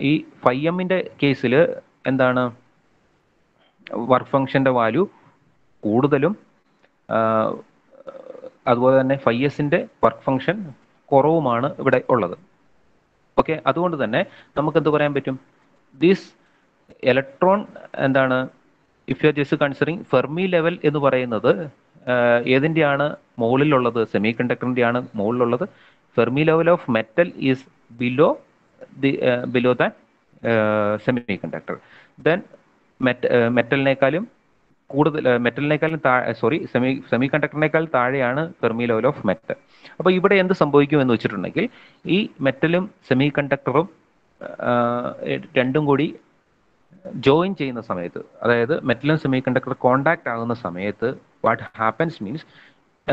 ഈ φm ന്റെ കേസിൽ എന്താണ്? വർക്ക് ഫംഗ്ഷന്റെ വാല്യൂ കൂടുതലും അതുപോലെ തന്നെ φs ന്റെ വർക്ക് ഫംഗ്ഷൻ കുറവുമാണ് ഇവിടെ ഉള്ളത്. ഓക്കെ, അതുകൊണ്ട് തന്നെ നമുക്ക് എന്ത് പറയാൻ പറ്റും? ദിസ് ഇലക്ട്രോൺ എന്താണ്? If you are just considering Fermi level എന്ന് പറയുന്നത് ഏതിൻ്റെയാണ് മുകളിലുള്ളത്? സെമി കണ്ടക്ടറിൻ്റെയാണ് മുകളിലുള്ളത്. Fermi level of metal is below than semiconductor. Then മെറ്റലിനേക്കാളും കൂടുതൽ സെമി കണ്ടക്ടറിനേക്കാൾ താഴെയാണ് ഫെർമി ലെവൽ ഓഫ് മെറ്റൽ. അപ്പോൾ ഇവിടെ എന്ത് സംഭവിക്കും എന്ന് വെച്ചിട്ടുണ്ടെങ്കിൽ ഈ മെറ്റലും സെമി കണ്ടക്ടറും രണ്ടും കൂടി ജോയിൻ ചെയ്യുന്ന സമയത്ത്, അതായത് മെറ്റലും സെമി കണ്ടക്ടർ കോണ്ടാക്ട് ആകുന്ന സമയത്ത് വാട്ട് ഹാപ്പൻസ് മീൻസ്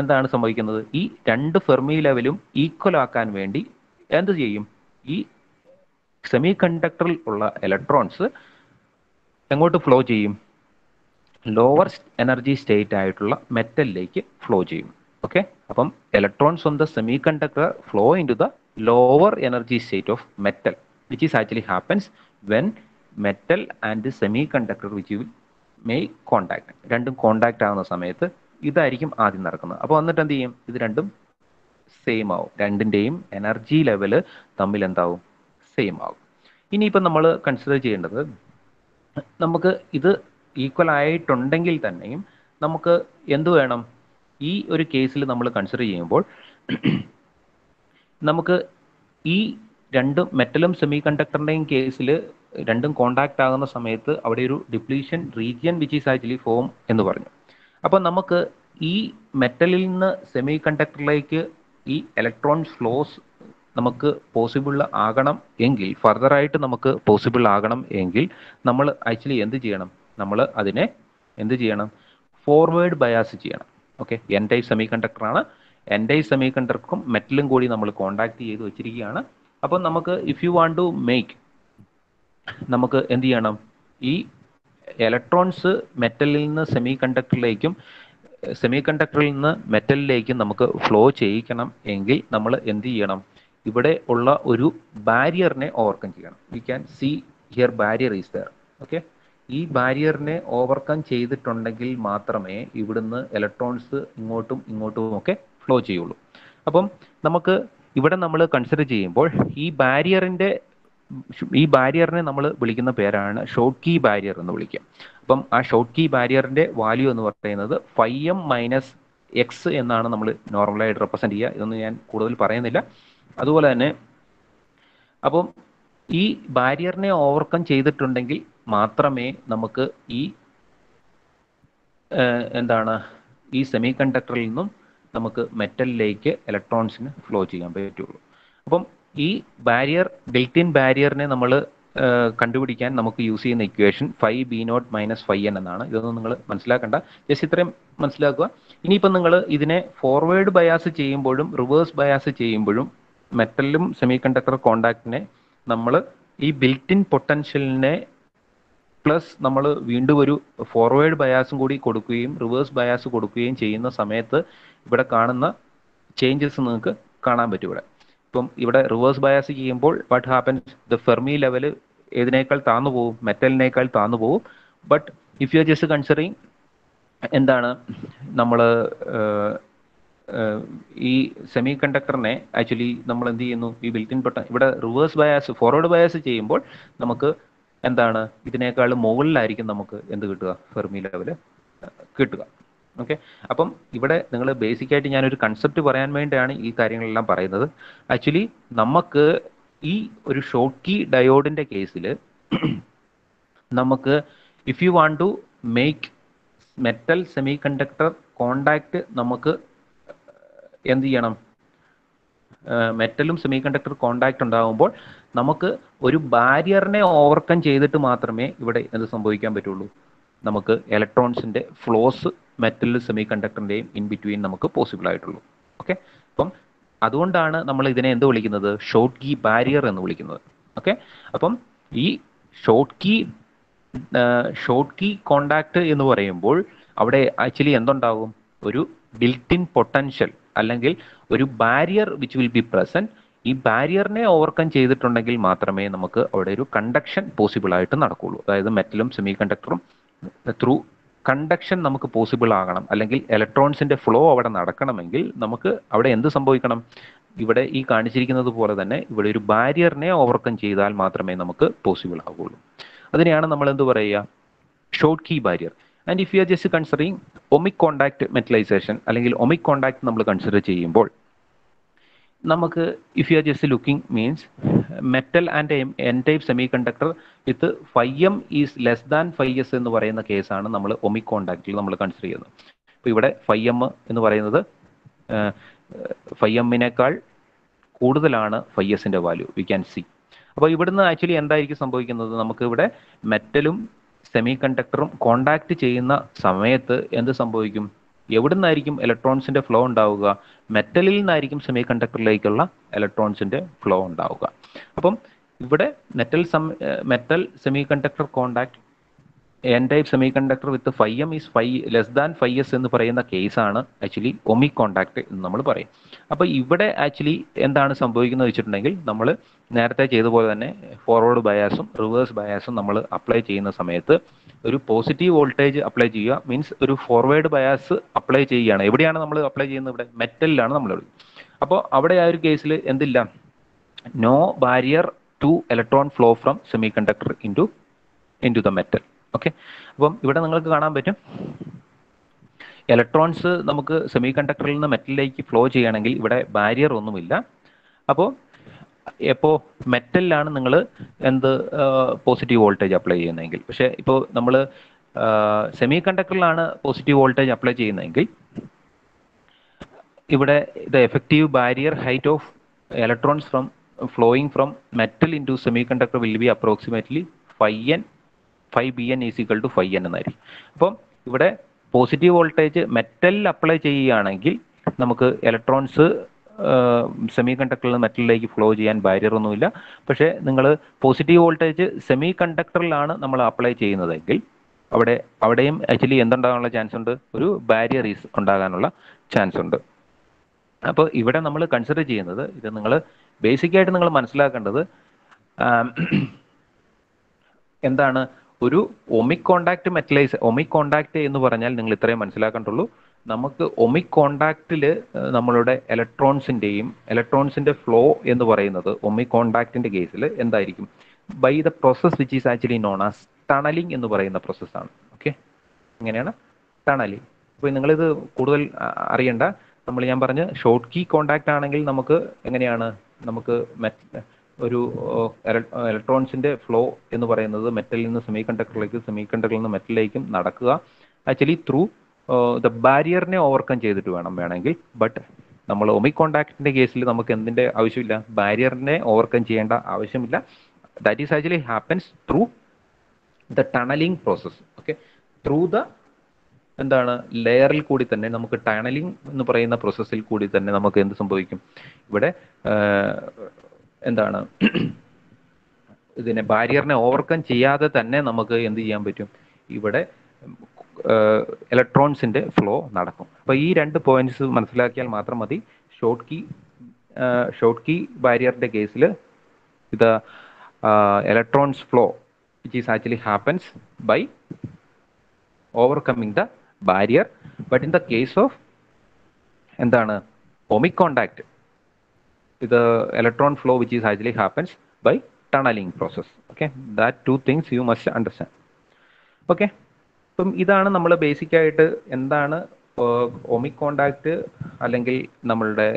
എന്താണ് സംഭവിക്കുന്നത്? ഈ രണ്ട് ഫെർമി ലെവലും ഈക്വൽ ആക്കാൻ വേണ്ടി എന്ത് ചെയ്യും? ഈ സെമി കണ്ടക്ടറിൽ ഉള്ള ഇലക്ട്രോൺസ് എങ്ങോട്ട് ഫ്ലോ ചെയ്യും? ലോവർ എനർജി സ്റ്റേറ്റ് ആയിട്ടുള്ള മെറ്റലിലേക്ക് ഫ്ലോ ചെയ്യും. ഓക്കെ, അപ്പം electrons on the semi conductor flow in to the lower energy state of metal which is actually happens when metal and semi conductor which will make contact. രണ്ടും contact ആകുന്ന സമയത്ത് ഇതായിരിക്കും ആദ്യം നടക്കുന്നത്. അപ്പോൾ എന്നിട്ട് എന്ത് ചെയ്യും? ഇത് രണ്ടും സെയിം ആവും. രണ്ടിൻ്റെയും എനർജി ലെവല് തമ്മിൽ എന്താവും? സെയിം ആവും. ഇനിയിപ്പം നമ്മൾ കൺസിഡർ ചെയ്യേണ്ടത്, നമുക്ക് ഇത് ഈക്വൽ ആയിട്ടുണ്ടെങ്കിൽ തന്നെയും നമുക്ക് എന്ത് വേണം? ഈ ഒരു കേസിൽ നമ്മൾ കൺസിഡർ ചെയ്യുമ്പോൾ നമുക്ക് ഈ രണ്ടും മെറ്റലും സെമി കണ്ടക്ടറിൻ്റെയും കേസിൽ രണ്ടും കോണ്ടാക്ട് ആകുന്ന സമയത്ത് അവിടെ ഒരു depletion region which is actually form എന്ന് പറഞ്ഞു. അപ്പോൾ നമുക്ക് ഈ മെറ്റലിൽ നിന്ന് സെമി കണ്ടക്ടറിലേക്ക് ഈ ഇലക്ട്രോൺസ് ഫ്ലോസ് നമുക്ക് പോസിബിൾ ആകണം എങ്കിൽ, ഫർദറായിട്ട് നമുക്ക് പോസിബിൾ ആകണം എങ്കിൽ നമ്മൾ ആക്ച്വലി എന്ത് ചെയ്യണം? നമ്മൾ അതിനെ എന്ത് ചെയ്യണം? ഫോർവേഡ് ബയാസ് ചെയ്യണം. ഓക്കെ, എൻ ടൈപ്പ് സെമി കണ്ടക്ടറാണ്. എൻ ടൈപ്പ് സെമി കണ്ടക്ടറും മെറ്റലും കൂടി നമ്മൾ കോണ്ടാക്ട് ചെയ്ത് വെച്ചിരിക്കുകയാണ്. അപ്പം നമുക്ക് if you want to make, നമുക്ക് എന്ത് ചെയ്യണം? ഈ ഇലക്ട്രോൺസ് മെറ്റലിൽ നിന്ന് സെമി കണ്ടക്ടറിലേക്കും സെമി കണ്ടക്ടറിൽ നിന്ന് മെറ്റലിലേക്കും നമുക്ക് ഫ്ലോ ചെയ്യിക്കണം എങ്കിൽ നമ്മൾ എന്ത് ചെയ്യണം? ഇവിടെ ഉള്ള ഒരു ബാരിയറിനെ ഓവർകം ചെയ്യണം. We can see here barrier is there. Okay, ഈ ബാരിയറിനെ ഓവർകം ചെയ്തിട്ടുണ്ടെങ്കിൽ മാത്രമേ ഇവിടുന്ന് ഇലക്ട്രോൺസ് ഇങ്ങോട്ടും ഇങ്ങോട്ടും ഒക്കെ ഫ്ലോ ചെയ്യുള്ളൂ. അപ്പം നമുക്ക് ഇവിടെ നമ്മൾ കൺസിഡർ ചെയ്യുമ്പോൾ ഈ ബാരിയറിനെ നമ്മൾ വിളിക്കുന്ന പേരാണ് ഷോർട്ട് കീ ബാരിയർ എന്ന് വിളിക്കുക. അപ്പം ആ ഷോർട്ട് കീ ബാരിയറിന്റെ വാല്യൂ എന്ന് പറയുന്നത് 5m - x എന്നാണ് നമ്മൾ നോർമലായിട്ട് റെപ്രസെന്റ് ചെയ്യുക. ഇതൊന്നും ഞാൻ കൂടുതൽ പറയുന്നില്ല. അതുപോലെ തന്നെ അപ്പം ഈ ബാരിയറിനെ ഓവർകം ചെയ്തിട്ടുണ്ടെങ്കിൽ മാത്രമേ നമുക്ക് ഈ ഈ സെമി കണ്ടക്ടറിൽ നിന്നും നമുക്ക് മെറ്റലിലേക്ക് ഇലക്ട്രോൺസിന് ഫ്ലോ ചെയ്യാൻ പറ്റുള്ളൂ. അപ്പം ഈ ബാരിയർ, ബിൽറ്റ് ഇൻ ബാരിയറിനെ നമ്മൾ കണ്ടുപിടിക്കാൻ നമുക്ക് യൂസ് ചെയ്യുന്ന ഇക്വേഷൻ 5b0 - 5n എന്നാണ്. ഇതൊന്നും നിങ്ങൾ മനസ്സിലാക്കണ്ട, ജസ്റ്റ് ഇത്രയും മനസ്സിലാക്കുക. ഇനിയിപ്പം നിങ്ങൾ ഇതിനെ ഫോർവേഡ് ബയാസ് ചെയ്യുമ്പോഴും റിവേഴ്സ് ബയാസ് ചെയ്യുമ്പോഴും മെറ്റലും സെമി കണ്ടക്ടർ കോണ്ടാക്റ്റിനെ നമ്മൾ ഈ ബിൽറ്റ് ഇൻ പൊട്ടൻഷ്യലിനെ പ്ലസ് നമ്മൾ വീണ്ടും ഒരു ഫോർവേഡ് ബയാസും കൂടി കൊടുക്കുകയും റിവേഴ്സ് ബയാസ് കൊടുക്കുകയും ചെയ്യുന്ന സമയത്ത് ഇവിടെ കാണുന്ന ചേഞ്ചസ് നിങ്ങൾക്ക് കാണാൻ പറ്റും. ഇപ്പം ഇവിടെ റിവേഴ്സ് ബയാസ് ചെയ്യുമ്പോൾ what happens? The Fermi level ഏതിനേക്കാൾ താന്നു പോകും? മെറ്റലിനേക്കാൾ താന്നു പോകും. But if you are just considering നമ്മൾ ഈ സെമി കണ്ടക്ടറിനെ ആക്ച്വലി നമ്മൾ എന്ത് ചെയ്യുന്നു? ഈ ബിൽറ്റ് ഇൻ ഇവിടെ റിവേഴ്സ് ബയാസ്, ഫോർവേഡ് ബയാസ് ചെയ്യുമ്പോൾ നമുക്ക് ഇതിനേക്കാൾ മുകളിലായിരിക്കും നമുക്ക് എന്ത് കിട്ടുക? ഫെർമി ലെവല് കിട്ടുക. ഓക്കെ, അപ്പം ഇവിടെ നിങ്ങൾ ബേസിക്കായിട്ട് ഞാനൊരു കൺസെപ്റ്റ് പറയാൻ വേണ്ടിയാണ് ഈ കാര്യങ്ങളെല്ലാം പറയുന്നത്. ആക്ച്വലി നമുക്ക് ഈ ഒരു ഷോർട്ട് കീ ഡയോഡിന്റെ കേസിൽ നമുക്ക് if you want to make metal semi conductor contact നമുക്ക് എന്ത് ചെയ്യണം? മെറ്റലും സെമി കണ്ടക്ടർ കോണ്ടാക്ട് ഉണ്ടാകുമ്പോൾ നമുക്ക് ഒരു ബാരിയറിനെ ഓവർകം ചെയ്തിട്ട് മാത്രമേ ഇവിടെ എന്ത് സംഭവിക്കാൻ പറ്റുള്ളൂ? നമുക്ക് ഇലക്ട്രോൺസിന്റെ ഫ്ലോസ് മെറ്റൽ സെമി കണ്ടക്ടറിന്റെയും ഇൻ ബിറ്റ്വീൻ നമുക്ക് പോസിബിൾ ആയിട്ടുള്ളൂ. ഓക്കെ, അപ്പം അതുകൊണ്ടാണ് നമ്മൾ ഇതിനെ എന്ത് വിളിക്കുന്നത്? ഷോർട്ട് കീ ബാരിയർ എന്ന് വിളിക്കുന്നത്. ഓക്കെ, അപ്പം ഈ ഷോർട്ട് കീ കോണ്ടാക്ട് എന്ന് പറയുമ്പോൾ അവിടെ ആക്ച്വലി എന്തുണ്ടാകും? ഒരു ബിൽറ്റ് ഇൻ പൊട്ടൻഷ്യൽ അല്ലെങ്കിൽ ഒരു barrier which will be present. ഈ ബാരിയറിനെ ഓവർകം ചെയ്തിട്ടുണ്ടെങ്കിൽ മാത്രമേ നമുക്ക് അവിടെ ഒരു കണ്ടക്ഷൻ പോസിബിൾ ആയിട്ട് നടക്കുള്ളൂ. അതായത് മെറ്റലും സെമി കണ്ടക്ടറും ത്രൂ കണ്ടക്ഷൻ നമുക്ക് പോസിബിൾ ആകണം, അല്ലെങ്കിൽ ഇലക്ട്രോൺസിന്റെ ഫ്ലോ അവിടെ നടക്കണമെങ്കിൽ നമുക്ക് അവിടെ എന്ത് സംഭവിക്കണം? ഇവിടെ ഈ കാണിച്ചിരിക്കുന്നത് പോലെ തന്നെ ഇവിടെ ഒരു ബാരിയറിനെ ഓവർകം ചെയ്താൽ മാത്രമേ നമുക്ക് പോസിബിൾ ആകുള്ളൂ. അതിനെയാണ് നമ്മൾ എന്ത് പറയുക? Schottky barrier. And if you are just considering ohmic contact metallisation അല്ലെങ്കിൽ ഒമിക് കോണ്ടാക്ട് നമ്മൾ കൺസിഡർ ചെയ്യുമ്പോൾ നമുക്ക് if you are just looking means metal and N type semiconductor with 5m is less than 5s എന്ന് പറയുന്ന കേസാണ് നമ്മൾ ഒമിക് കോണ്ടാക്റ്റിൽ നമ്മൾ consider ചെയ്യുന്നത്. അപ്പോൾ ഇവിടെ 5m എന്ന് പറയുന്നത് 5mനേക്കാൾ കൂടുതലാണ് 5sന്റെ വാല്യൂ, വി ക്യാൻ സി. അപ്പോൾ ഇവിടുന്ന് ആക്ച്വലി എന്തായിരിക്കും സംഭവിക്കുന്നത്? നമുക്ക് ഇവിടെ മെറ്റലും സെമി കണ്ടക്ടറും കോണ്ടാക്ട് ചെയ്യുന്ന സമയത്ത് എന്ത് സംഭവിക്കും? എവിടെ നിന്നായിരിക്കും ഇലക്ട്രോൺസിന്റെ ഫ്ലോ ഉണ്ടാവുക? മെറ്റലിൽ നിന്നായിരിക്കും സെമി കണ്ടക്ടറിലേക്കുള്ള ഇലക്ട്രോൺസിന്റെ ഫ്ലോ ഉണ്ടാവുക. അപ്പം ഇവിടെ metal semi conductor contact N type semiconductor with 5m is less than 5s എന്ന് പറയുന്ന കേസാണ് ആക്ച്വലി ഒമിക് കോണ്ടാക്ട് എന്ന് നമ്മൾ പറയും. അപ്പോൾ ഇവിടെ ആക്ച്വലി എന്താണ് സംഭവിക്കുന്നത് വെച്ചിട്ടുണ്ടെങ്കിൽ നമ്മൾ നേരത്തെ ചെയ്ത പോലെ തന്നെ ഫോർവേഡ് ബയാസും റിവേഴ്സ് ബയാസും നമ്മൾ അപ്ലൈ ചെയ്യുന്ന സമയത്ത് ഒരു പോസിറ്റീവ് വോൾട്ടേജ് അപ്ലൈ ചെയ്യുക മീൻസ് ഒരു ഫോർവേഡ് ബയാസ് അപ്ലൈ ചെയ്യുകയാണ്. എവിടെയാണ് നമ്മൾ അപ്ലൈ ചെയ്യുന്നത്? ഇവിടെ മെറ്റലിലാണ് നമ്മൾ. അപ്പോൾ അവിടെ ആ ഒരു കേസിൽ എന്തില്ല? No barrier to electron flow from semi conductor into the metal. Okay, അപ്പം ഇവിടെ നിങ്ങൾക്ക് കാണാൻ പറ്റും ഇലക്ട്രോൺസ് നമുക്ക് സെമി കണ്ടക്ടറിൽ നിന്ന് മെറ്റലിലേക്ക് ഫ്ലോ ചെയ്യണമെങ്കിൽ ഇവിടെ ബാരിയർ ഒന്നുമില്ല. അപ്പോൾ മെറ്റലിലാണ് നിങ്ങൾ പോസിറ്റീവ് വോൾട്ടേജ് അപ്ലൈ ചെയ്യുന്നതെങ്കിൽ. പക്ഷേ ഇപ്പോൾ നമ്മൾ സെമി കണ്ടക്ടറിലാണ് പോസിറ്റീവ് വോൾട്ടേജ് അപ്ലൈ ചെയ്യുന്നതെങ്കിൽ ഇവിടെ the effective barrier height of electrons from flowing from metal into semiconductor will be approximately 5Bn is equal to 5n എന്നായിരിക്കും. അപ്പം ഇവിടെ പോസിറ്റീവ് വോൾട്ടേജ് മെറ്റലിൽ അപ്ലൈ ചെയ്യുകയാണെങ്കിൽ നമുക്ക് ഇലക്ട്രോൺസ് സെമി കണ്ടക്ടറിൽ നിന്ന് മെറ്റലിലേക്ക് ഫ്ലോ ചെയ്യാൻ ബാരിയർ ഒന്നുമില്ല. പക്ഷേ നിങ്ങൾ പോസിറ്റീവ് വോൾട്ടേജ് സെമി കണ്ടക്ടറിലാണ് നമ്മൾ അപ്ലൈ ചെയ്യുന്നതെങ്കിൽ അവിടെയും ആക്ച്വലി എന്തുണ്ടാകാനുള്ള ചാൻസ് ഉണ്ട്? ഒരു ബാരിയർ ഉണ്ടാകാനുള്ള ചാൻസ് ഉണ്ട്. അപ്പോൾ ഇവിടെ നമ്മൾ കൺസിഡർ ചെയ്യുന്നത്, ഇത് നിങ്ങൾ ബേസിക്കായിട്ട് നിങ്ങൾ മനസ്സിലാക്കേണ്ടത് എന്താണ്, ഒരു ഒമിക് കോണ്ടാക്ട് ഒമിക് കോണ്ടാക്ട് എന്ന് പറഞ്ഞാൽ നിങ്ങൾ ഇത്രയും മനസ്സിലാക്കേണ്ടുള്ളൂ. നമുക്ക് ഒമിക് കോണ്ടാക്റ്റിൽ നമ്മളുടെ ഇലക്ട്രോൺസിന്റെ ഫ്ലോ എന്ന് പറയുന്നത് ഒമിക് കോണ്ടാക്റ്റിന്റെ കേസിൽ എന്തായിരിക്കും? By the process which is actually known as tunneling എന്ന് പറയുന്ന പ്രോസസ്സാണ്. ഓക്കെ, ഇങ്ങനെയാണ് ടണലിംഗ്. അപ്പോൾ നിങ്ങളിത് കൂടുതൽ അറിയണ്ട. ഞാൻ പറഞ്ഞ ഷോർട്ട് കീ കോണ്ടാക്ട് ആണെങ്കിൽ നമുക്ക് എങ്ങനെയാണ്, നമുക്ക് ഒരു ഇലക്ട്രോൺസിന്റെ ഫ്ലോ എന്ന് പറയുന്നത് മെറ്റലിൽ നിന്ന് സെമി കണ്ടക്ടറിൽ നിന്ന് മെറ്റലിലേക്കും നടക്കുക ആക്ച്വലി ത്രൂ ദ ബാരിയറിനെ ഓവർകം ചെയ്തിട്ട് വേണമെങ്കിൽ. ബട്ട് നമ്മൾ ഒമിക് കോണ്ടാക്ടിന്റെ കേസിൽ നമുക്ക് എന്തിന്റെ ആവശ്യമില്ല? ബാരിയറിനെ ഓവർകം ചെയ്യേണ്ട ആവശ്യമില്ല. That is actually happens through the tunnelling process. Okay, through the എന്താണ് ലെയറിൽ കൂടി തന്നെ നമുക്ക് ടണലിംഗ് എന്ന് പറയുന്ന പ്രോസസ്സിൽ കൂടി തന്നെ നമുക്ക് എന്ത് സംഭവിക്കും? ഇവിടെ എന്താണ് ഇതിനെ ബാരിയറിനെ ഓവർകം ചെയ്യാതെ തന്നെ നമുക്ക് എന്ത് ചെയ്യാൻ പറ്റും? ഇവിടെ ഇലക്ട്രോൺസിന്റെ ഫ്ലോ നടക്കും. അപ്പോൾ ഈ രണ്ട് പോയിന്റ്സ് മനസ്സിലാക്കിയാൽ മാത്രം മതി. ഷോർട്ട് കീ ബാരിയറിന്റെ കേസിൽ ഇത് electrons flow which is actually happens by overcoming the barrier, but in the case of എന്താണ് ohmic contact, the electron flow which is actually happens by tunneling process. Okay, that two things you must understand. Okay, അപ്പം ഇതാണ് നമ്മൾ basic ആയിട്ട് എന്താണ് ohmic contact അല്ലെങ്കിൽ നമ്മളുടെ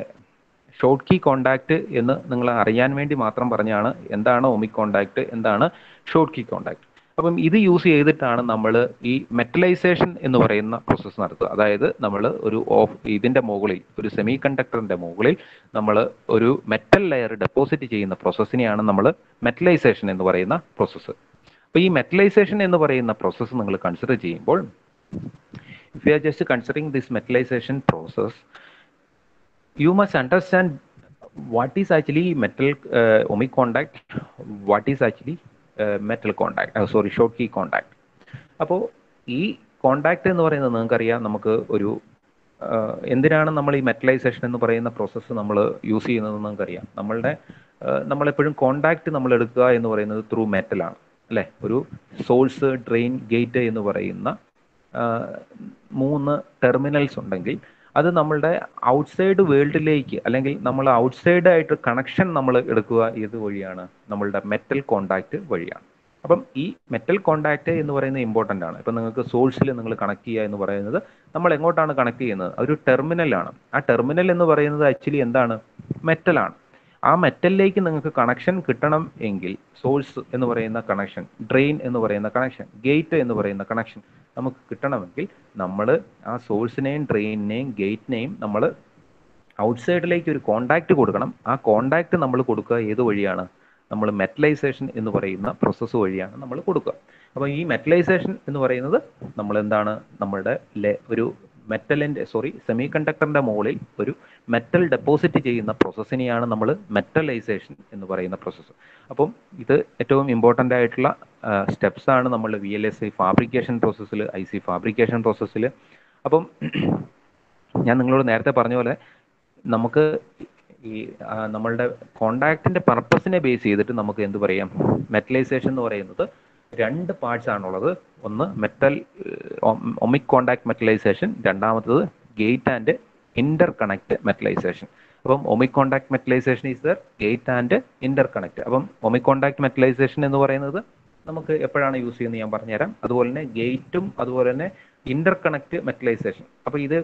short key contact എന്ന് നിങ്ങൾ അറിയാൻ വേണ്ടി മാത്രം പറഞ്ഞാണ് എന്താണ് ഒമിക് കോണ്ടാക്ട്, എന്താണ് ഷോർട്ട് കീ കോണ്ടാക്ട്. അപ്പം ഇത് യൂസ് ചെയ്തിട്ടാണ് നമ്മൾ ഈ മെറ്റലൈസേഷൻ എന്ന് പറയുന്ന പ്രോസസ്സ് നടത്തുക. അതായത് നമ്മൾ ഇതിന്റെ മുകളിൽ, ഒരു സെമി കണ്ടക്ടറിന്റെ മുകളിൽ നമ്മൾ ഒരു മെറ്റൽ ലെയർ ഡെപ്പോസിറ്റ് ചെയ്യുന്ന പ്രോസസ്സിനെയാണ് നമ്മൾ മെറ്റലൈസേഷൻ എന്ന് പറയുന്ന പ്രോസസ്സ്. അപ്പോൾ ഈ മെറ്റലൈസേഷൻ എന്ന് പറയുന്ന പ്രോസസ്സ് നിങ്ങൾ കൺസിഡർ ചെയ്യുമ്പോൾ, if you are just considering this metallisation process, you must understand what is actually metal omic contact, what is actually metal contact, short key contact. അപ്പോൾ ഈ കോണ്ടാക്ട് എന്ന് പറയുന്നത് നിങ്ങൾക്കറിയാം, നമുക്ക് ഒരു എന്തിനാണ് നമ്മൾ ഈ മെറ്റലൈസേഷൻ എന്ന് പറയുന്ന പ്രോസസ്സ് നമ്മൾ യൂസ് ചെയ്യുന്നത് നമുക്കറിയാം. നമ്മളെപ്പോഴും കോണ്ടാക്ട് നമ്മൾ എടുക്കുക എന്ന് പറയുന്നത് ത്രൂ മെറ്റലാണ്, അല്ലേ? ഒരു സോഴ്സ്, ഡ്രെയിൻ, ഗേറ്റ് എന്ന് പറയുന്ന 3 ടെർമിനൽസ് ഉണ്ടെങ്കിൽ അത് നമ്മളുടെ ഔട്ട്സൈഡ് വേൾഡിലേക്ക്, അല്ലെങ്കിൽ നമ്മൾ ഔട്ട്സൈഡ് ആയിട്ട് കണക്ഷൻ നമ്മൾ എടുക്കുക ഏത് വഴിയാണ്? നമ്മളുടെ മെറ്റൽ കോണ്ടാക്ട് വഴിയാണ്. അപ്പം ഈ മെറ്റൽ കോണ്ടാക്ട് എന്ന് പറയുന്നത് ഇമ്പോർട്ടൻ്റ് ആണ്. ഇപ്പം നിങ്ങൾക്ക് സോഴ്സിൽ നിങ്ങൾ കണക്ട് ചെയ്യുക എന്ന് പറയുന്നത് നമ്മൾ എങ്ങോട്ടാണ് കണക്ട് ചെയ്യുന്നത്? ഒരു ടെർമിനലാണ്. ആ ടെർമിനൽ എന്ന് പറയുന്നത് ആക്ച്വലി എന്താണ്? മെറ്റലാണ്. ആ മെറ്റലിലേക്ക് നിങ്ങൾക്ക് കണക്ഷൻ കിട്ടണം എങ്കിൽ സോഴ്സ് എന്ന് പറയുന്ന കണക്ഷൻ, ഡ്രെയിൻ എന്ന് പറയുന്ന കണക്ഷൻ, ഗേറ്റ് എന്ന് പറയുന്ന കണക്ഷൻ നമുക്ക് കിട്ടണമെങ്കിൽ നമ്മൾ ആ സോഴ്സിനെയും ഡ്രെയിനിനെയും ഗേറ്റിനെയും നമ്മൾ ഔട്ട്സൈഡിലേക്ക് ഒരു കോണ്ടാക്ട് കൊടുക്കണം. ആ കോണ്ടാക്ട് നമ്മൾ കൊടുക്കുക ഏത് വഴിയാണ്? നമ്മൾ മെറ്റലൈസേഷൻ എന്ന് പറയുന്ന പ്രോസസ്സ് വഴിയാണ് നമ്മൾ കൊടുക്കുക. അപ്പോൾ ഈ മെറ്റലൈസേഷൻ എന്ന് പറയുന്നത് നമ്മൾ എന്താണ്, നമ്മളുടെ ഒരു സെമി കണ്ടക്ടറിന്റെ മുകളിൽ ഒരു മെറ്റൽ ഡെപ്പോസിറ്റ് ചെയ്യുന്ന പ്രോസസ്സിനെയാണ് നമ്മൾ മെറ്റലൈസേഷൻ എന്ന് പറയുന്ന പ്രോസസ്സ്. അപ്പം ഇത് ഏറ്റവും ഇമ്പോർട്ടൻ്റ് ആയിട്ടുള്ള സ്റ്റെപ്സ് ആണ് നമ്മൾ VLSI ഫാബ്രിക്കേഷൻ പ്രോസസ്സിൽ, IC ഫാബ്രിക്കേഷൻ പ്രോസസ്സിൽ. അപ്പം ഞാൻ നിങ്ങളോട് നേരത്തെ പറഞ്ഞ പോലെ നമുക്ക് ഈ നമ്മളുടെ കോണ്ടാക്റ്റിന്റെ പർപ്പസിനെ ബേസ് ചെയ്തിട്ട് നമുക്ക് എന്ത് പറയാം? മെറ്റലൈസേഷൻ എന്ന് പറയുന്നത് 2 പാർട്സ് ആണുള്ളത്. ഒന്ന് ഒമിക് കോണ്ടാക്ട് മെറ്റലൈസേഷൻ, രണ്ടാമത്തത് gate and interconnect metallisation. അപ്പം ohmic contact metallisation is there, gate and interconnect. അപ്പം ഒമിക് കോണ്ടാക്ട് മെറ്റലൈസേഷൻ എന്ന് പറയുന്നത് നമുക്ക് എപ്പോഴാണ് യൂസ് ചെയ്യുന്നത് ഞാൻ പറഞ്ഞുതരാം. അതുപോലെ തന്നെ ഗേറ്റും അതുപോലെ തന്നെ ഇന്റർ കണക്ട് മെറ്റലൈസേഷൻ. അപ്പോൾ ഇത്